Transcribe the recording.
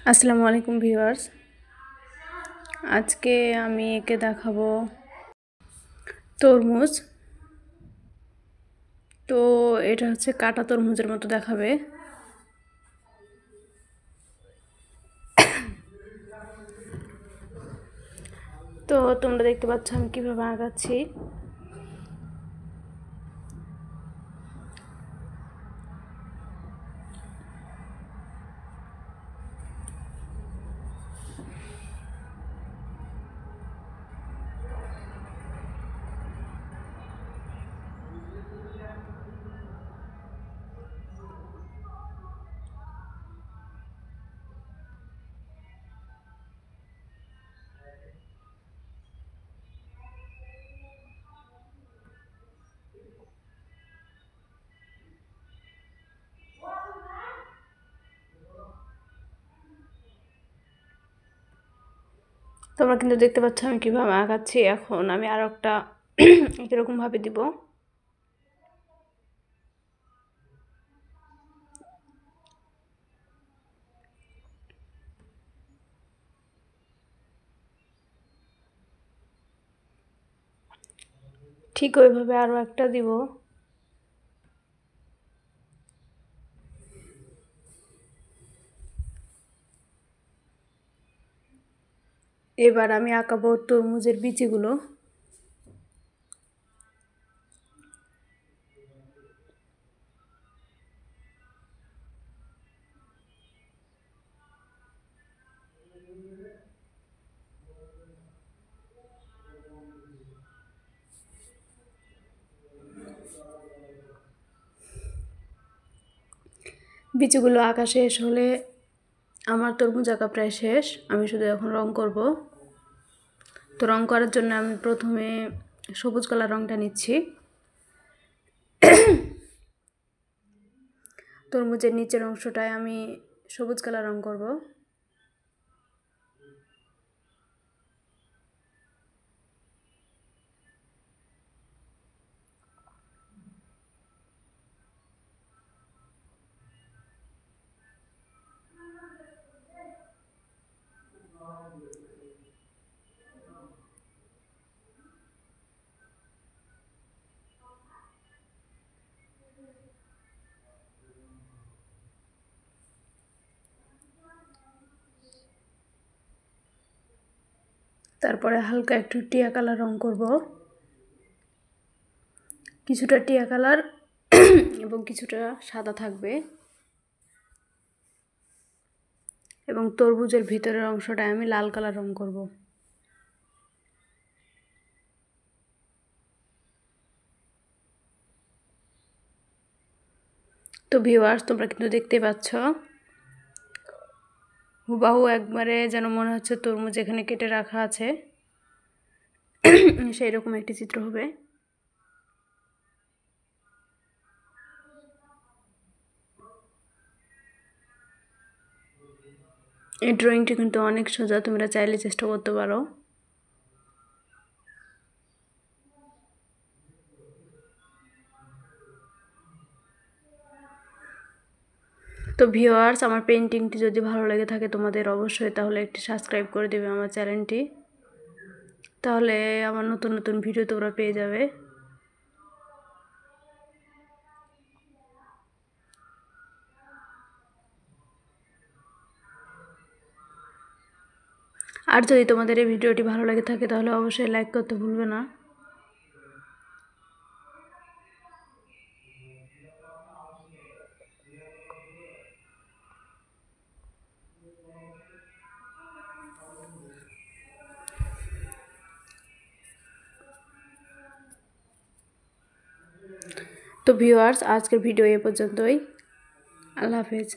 আসসালামু আলাইকুম ভিউয়ার্স। আজকে আমি একে দেখাবো তরমুজ। তো এটা হচ্ছে কাটা তরমুজের মতো দেখাবে। তো তোমরা দেখতে পাচ্ছ আমি কিভাবে আগাচ্ছি। তোমরা কিন্তু দেখতে পাচ্ছ আমি কিভাবে আগাচ্ছি। এখন আমি আর একটা এরকম ভাবে দিব। ঠিক ওইভাবে আরো একটা দিব। এবার আমি আঁকাবো তরমুজের বিচিগুলো। বিচিগুলো আঁকা শেষ হলে আমার তরমুজ আঁকা প্রায় শেষ। আমি শুধু এখন রং করব। তো রং করার জন্য আমি প্রথমে সবুজ কালার রংটা নিচ্ছি। তরমুজের নিচের অংশটায় আমি সবুজ কালার রং করব। তারপরে হালকা একটু টিয়া কালার রং করব। কিছুটা টিয়া কালার এবং কিছুটা সাদা থাকবে। এবং তরমুজের ভিতরের অংশটায় আমি লাল কালার রং করব। তো ভিউয়ার্স, তোমরা কিন্তু দেখতে পাচ্ছ হুবাহু একবারে যেন মনে হচ্ছে তরমুজ এখানে কেটে রাখা আছে সেই রকম একটি চিত্র হবে। এই ড্রয়িংটি কিন্তু অনেক সোজা, তোমরা চাইলে চেষ্টা করতে পারো। তো ভিউয়ার্স, আমার পেন্টিংটি যদি ভালো লেগে থাকে তোমাদের অবশ্যই তাহলে একটি সাবস্ক্রাইব করে দেবে আমার চ্যানেলটি। তাহলে আমার নতুন নতুন ভিডিও তোমরা পেয়ে যাবে। আর যদি তোমাদের এই ভিডিওটি ভালো লেগে থাকে তাহলে অবশ্যই লাইক করতে ভুলবে না। তো ভিউয়ার্স, আজকের ভিডিও এ পর্যন্তই। আল্লাহ হাফেজ।